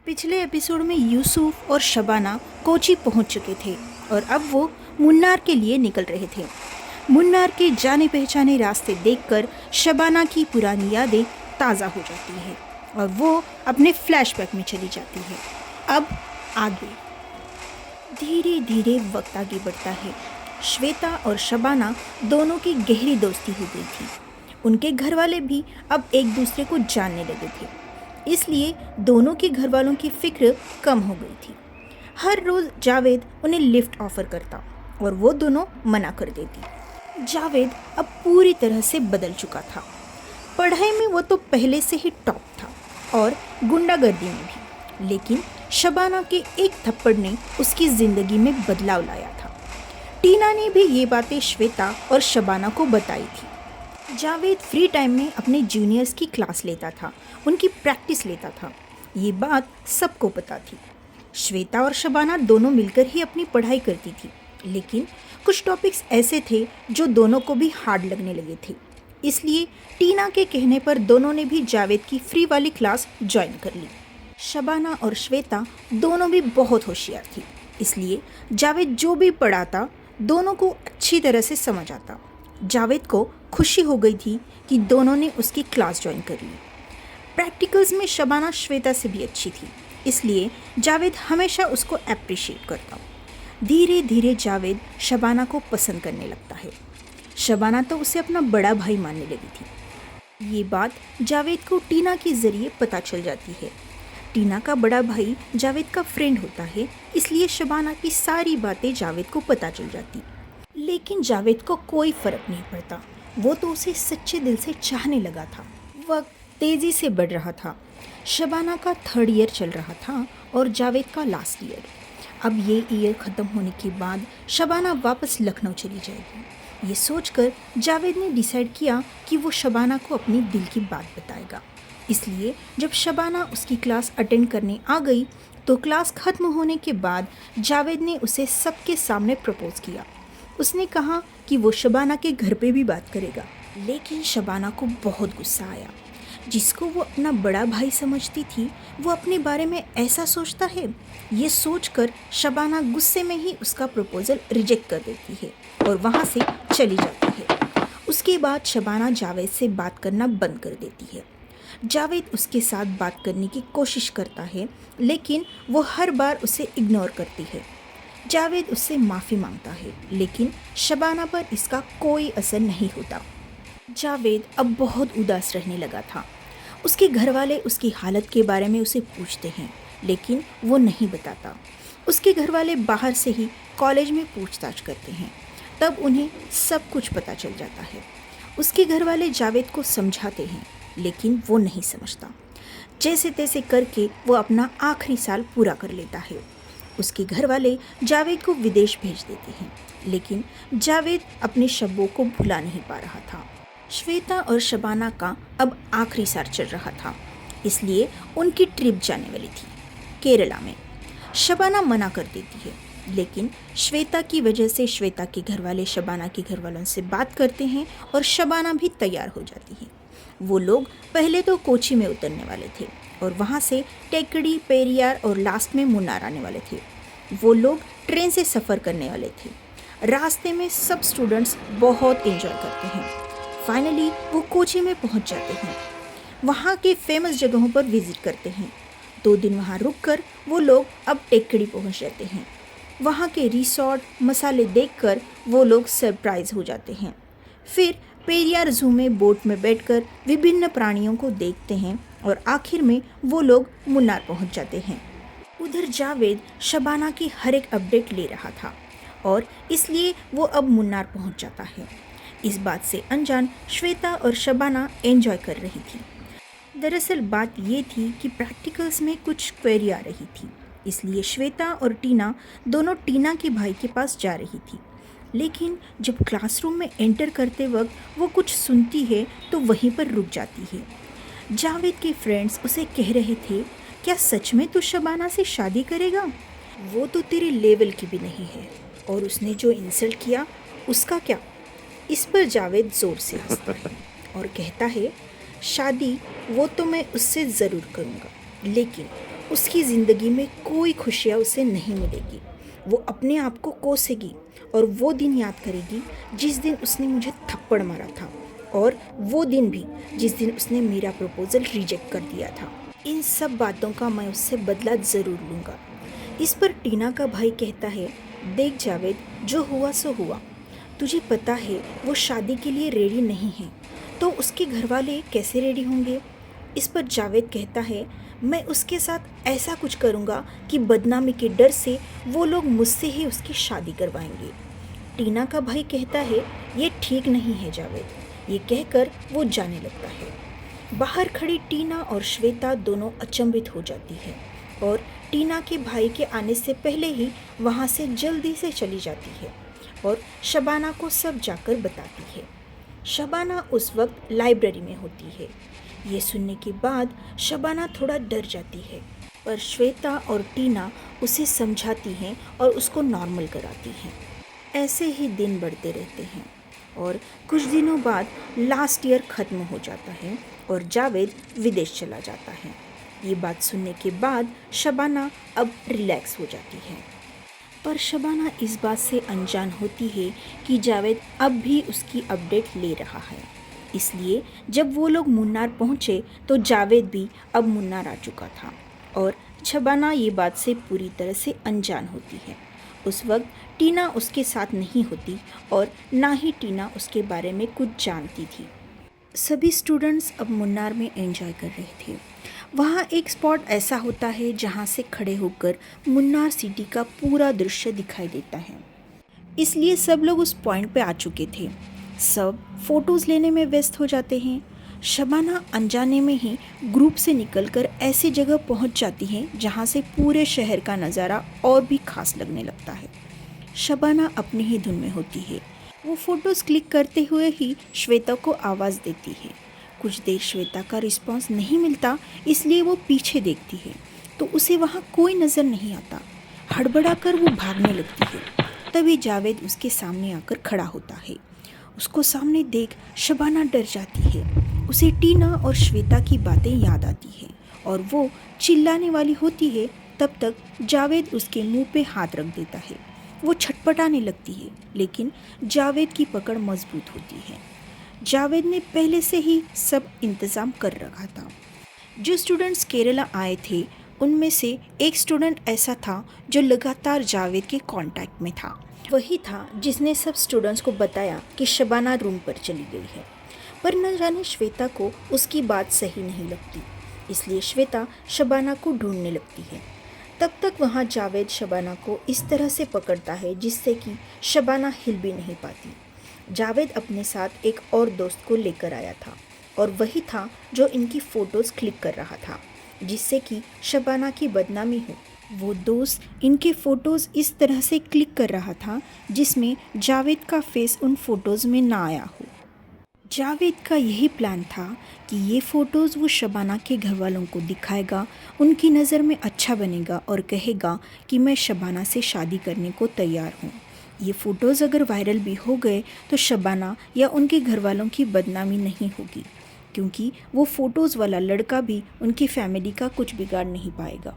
पिछले एपिसोड में यूसुफ और शबाना कोची पहुंच चुके थे और अब वो मुन्नार के लिए निकल रहे थे। मुन्नार के जाने पहचाने रास्ते देखकर शबाना की पुरानी यादें ताज़ा हो जाती है और वो अपने फ्लैशबैक में चली जाती है। अब आगे धीरे धीरे वक्त आगे बढ़ता है। श्वेता और शबाना दोनों की गहरी दोस्ती हो गई थी। उनके घर वाले भी अब एक दूसरे को जानने लगे थे, इसलिए दोनों के घर वालों की फिक्र कम हो गई थी। हर रोज़ जावेद उन्हें लिफ्ट ऑफ़र करता और वो दोनों मना कर देती। जावेद अब पूरी तरह से बदल चुका था। पढ़ाई में वो तो पहले से ही टॉप था और गुंडागर्दी में भी, लेकिन शबाना के एक थप्पड़ ने उसकी ज़िंदगी में बदलाव लाया था। टीना ने भी ये बातें श्वेता और शबाना को बताई थी। जावेद फ्री टाइम में अपने जूनियर्स की क्लास लेता था, उनकी प्रैक्टिस लेता था। ये बात सबको पता थी। श्वेता और शबाना दोनों मिलकर ही अपनी पढ़ाई करती थी, लेकिन कुछ टॉपिक्स ऐसे थे जो दोनों को भी हार्ड लगने लगे थे। इसलिए टीना के कहने पर दोनों ने भी जावेद की फ्री वाली क्लास ज्वाइन कर ली। शबाना और श्वेता दोनों भी बहुत होशियार थी, इसलिए जावेद जो भी पढ़ाता दोनों को अच्छी तरह से समझ आता। जावेद को खुशी हो गई थी कि दोनों ने उसकी क्लास ज्वाइन कर ली। प्रैक्टिकल्स में शबाना श्वेता से भी अच्छी थी, इसलिए जावेद हमेशा उसको अप्रिशिएट करता। धीरे धीरे जावेद शबाना को पसंद करने लगता है। शबाना तो उसे अपना बड़ा भाई मानने लगी थी। ये बात जावेद को टीना के ज़रिए पता चल जाती है। टीना का बड़ा भाई जावेद का फ्रेंड होता है, इसलिए शबाना की सारी बातें जावेद को पता चल जाती। लेकिन जावेद को कोई फ़र्क नहीं पड़ता, वो तो उसे सच्चे दिल से चाहने लगा था। वक्त तेज़ी से बढ़ रहा था। शबाना का 3rd ईयर चल रहा था और जावेद का लास्ट ईयर। अब ये ईयर ख़त्म होने के बाद शबाना वापस लखनऊ चली जाएगी। ये सोचकर जावेद ने डिसाइड किया कि वो शबाना को अपनी दिल की बात बताएगा। इसलिए जब शबाना उसकी क्लास अटेंड करने आ गई तो क्लास ख़त्म होने के बाद जावेद ने उसे सबके सामने प्रपोज़ किया। उसने कहा कि वो शबाना के घर पे भी बात करेगा, लेकिन शबाना को बहुत गुस्सा आया। जिसको वो अपना बड़ा भाई समझती थी, वो अपने बारे में ऐसा सोचता है। ये सोचकर शबाना गुस्से में ही उसका प्रपोज़ल रिजेक्ट कर देती है और वहाँ से चली जाती है। उसके बाद शबाना जावेद से बात करना बंद कर देती है। जावेद उसके साथ बात करने की कोशिश करता है, लेकिन वो हर बार उसे इग्नोर करती है। जावेद उससे माफ़ी मांगता है, लेकिन शबाना पर इसका कोई असर नहीं होता। जावेद अब बहुत उदास रहने लगा था। उसके घर वाले उसकी हालत के बारे में उसे पूछते हैं, लेकिन वो नहीं बताता। उसके घर वाले बाहर से ही कॉलेज में पूछताछ करते हैं, तब उन्हें सब कुछ पता चल जाता है। उसके घर वाले जावेद को समझाते हैं, लेकिन वो नहीं समझता। जैसे तैसे करके वो अपना आखिरी साल पूरा कर लेता है। उसके घर वाले जावेद को विदेश भेज देते हैं, लेकिन जावेद अपने शब्दों को भुला नहीं पा रहा था। श्वेता और शबाना का अब आखिरी साल चल रहा था, इसलिए उनकी ट्रिप जाने वाली थी केरला में। शबाना मना कर देती है, लेकिन श्वेता की वजह से श्वेता के घर वाले शबाना के घर वालों से बात करते हैं और शबाना भी तैयार हो जाती है। वो लोग पहले तो कोची में उतरने वाले थे और वहाँ से टेकड़ी, पेरियार और लास्ट में मुन्नार आने वाले थे। वो लोग ट्रेन से सफ़र करने वाले थे। रास्ते में सब स्टूडेंट्स बहुत एंजॉय करते हैं। फाइनली वो कोची में पहुँच जाते हैं। वहाँ के फेमस जगहों पर विज़िट करते हैं। 2 दिन वहाँ रुककर वो लोग अब टेकड़ी पहुँच जाते हैं। वहाँ के रिसोर्ट मसाले देखकर वो लोग सरप्राइज़ हो जाते हैं। फिर पेरियार ज़ू में बोट में बैठकर विभिन्न प्राणियों को देखते हैं और आखिर में वो लोग मुन्नार पहुंच जाते हैं। उधर जावेद शबाना की हर एक अपडेट ले रहा था और इसलिए वो अब मुन्नार पहुंच जाता है। इस बात से अनजान श्वेता और शबाना एंजॉय कर रही थी। दरअसल बात ये थी कि प्रैक्टिकल्स में कुछ क्वेरी आ रही थी, इसलिए श्वेता और टीना दोनों टीना के भाई के पास जा रही थी। लेकिन जब क्लासरूम में एंटर करते वक्त वो कुछ सुनती है तो वहीं पर रुक जाती है। जावेद के फ्रेंड्स उसे कह रहे थे, क्या सच में तू शबाना से शादी करेगा? वो तो तेरे लेवल की भी नहीं है, और उसने जो इंसल्ट किया उसका क्या? इस पर जावेद ज़ोर से हंसता है और कहता है, शादी वो तो मैं उससे ज़रूर करूँगा, लेकिन उसकी ज़िंदगी में कोई खुशियाँ उसे नहीं मिलेगी। वो अपने आप को कोसेगी और वो दिन याद करेगी जिस दिन उसने मुझे थप्पड़ मारा था, और वो दिन भी जिस दिन उसने मेरा प्रपोज़ल रिजेक्ट कर दिया था। इन सब बातों का मैं उससे बदला ज़रूर लूँगा। इस पर टीना का भाई कहता है, देख जावेद, जो हुआ सो हुआ। तुझे पता है वो शादी के लिए रेडी नहीं है, तो उसके घर वाले कैसे रेडी होंगे? इस पर जावेद कहता है, मैं उसके साथ ऐसा कुछ करूँगा कि बदनामी के डर से वो लोग मुझसे ही उसकी शादी करवाएंगे। टीना का भाई कहता है, ये ठीक नहीं है जावेद। ये कहकर वो जाने लगता है। बाहर खड़ी टीना और श्वेता दोनों अचंभित हो जाती है और टीना के भाई के आने से पहले ही वहाँ से जल्दी से चली जाती है और शबाना को सब जाकर बताती है। शबाना उस वक्त लाइब्रेरी में होती है। ये सुनने के बाद शबाना थोड़ा डर जाती है, पर श्वेता और टीना उसे समझाती हैं और उसको नॉर्मल कराती हैं। ऐसे ही दिन बढ़ते रहते हैं और कुछ दिनों बाद लास्ट ईयर ख़त्म हो जाता है और जावेद विदेश चला जाता है। ये बात सुनने के बाद शबाना अब रिलैक्स हो जाती है, पर शबाना इस बात से अनजान होती है कि जावेद अब भी उसकी अपडेट ले रहा है। इसलिए जब वो लोग मुन्नार पहुँचे तो जावेद भी अब मुन्नार आ चुका था और शबाना ये बात से पूरी तरह से अनजान होती है। उस वक्त टीना उसके साथ नहीं होती और ना ही टीना उसके बारे में कुछ जानती थी। सभी स्टूडेंट्स अब मुन्नार में एंजॉय कर रहे थे। वहाँ एक स्पॉट ऐसा होता है जहाँ से खड़े होकर मुन्नार सिटी का पूरा दृश्य दिखाई देता है, इसलिए सब लोग उस पॉइंट पे आ चुके थे। सब फोटोज़ लेने में व्यस्त हो जाते हैं। शबाना अनजाने में ही ग्रुप से निकलकर ऐसी जगह पहुँच जाती है जहाँ से पूरे शहर का नज़ारा और भी खास लगने लगता है। शबाना अपनी ही धुन में होती है। वो फ़ोटोज़ क्लिक करते हुए ही श्वेता को आवाज़ देती है। कुछ देर श्वेता का रिस्पांस नहीं मिलता, इसलिए वो पीछे देखती है तो उसे वहाँ कोई नज़र नहीं आता। हड़बड़ा कर वो भागने लगती है। तभी जावेद उसके सामने आकर खड़ा होता है। उसको सामने देख शबाना डर जाती है। उसे टीना और श्वेता की बातें याद आती हैं और वो चिल्लाने वाली होती है। तब तक जावेद उसके मुंह पे हाथ रख देता है। वो छटपटाने लगती है, लेकिन जावेद की पकड़ मजबूत होती है। जावेद ने पहले से ही सब इंतज़ाम कर रखा था। जो स्टूडेंट्स केरला आए थे उनमें से एक स्टूडेंट ऐसा था जो लगातार जावेद के कांटेक्ट में था। वही था जिसने सब स्टूडेंट्स को बताया कि शबाना रूम पर चली गई है, पर न जाने श्वेता को उसकी बात सही नहीं लगती, इसलिए श्वेता शबाना को ढूंढने लगती है। तब तक वहाँ जावेद शबाना को इस तरह से पकड़ता है जिससे कि शबाना हिल भी नहीं पाती। जावेद अपने साथ एक और दोस्त को लेकर आया था और वही था जो इनकी फ़ोटोज़ क्लिक कर रहा था जिससे कि शबाना की बदनामी हो। वो दोस्त इनके फ़ोटोज़ इस तरह से क्लिक कर रहा था जिसमें जावेद का फेस उन फ़ोटोज़ में ना आया हो। जावेद का यही प्लान था कि ये फ़ोटोज़ वो शबाना के घर वालों को दिखाएगा, उनकी नज़र में अच्छा बनेगा और कहेगा कि मैं शबाना से शादी करने को तैयार हूँ। ये फ़ोटोज़ अगर वायरल भी हो गए तो शबाना या उनके घर वालों की बदनामी नहीं होगी, क्योंकि वो फ़ोटोज़ वाला लड़का भी उनकी फैमिली का कुछ बिगाड़ नहीं पाएगा।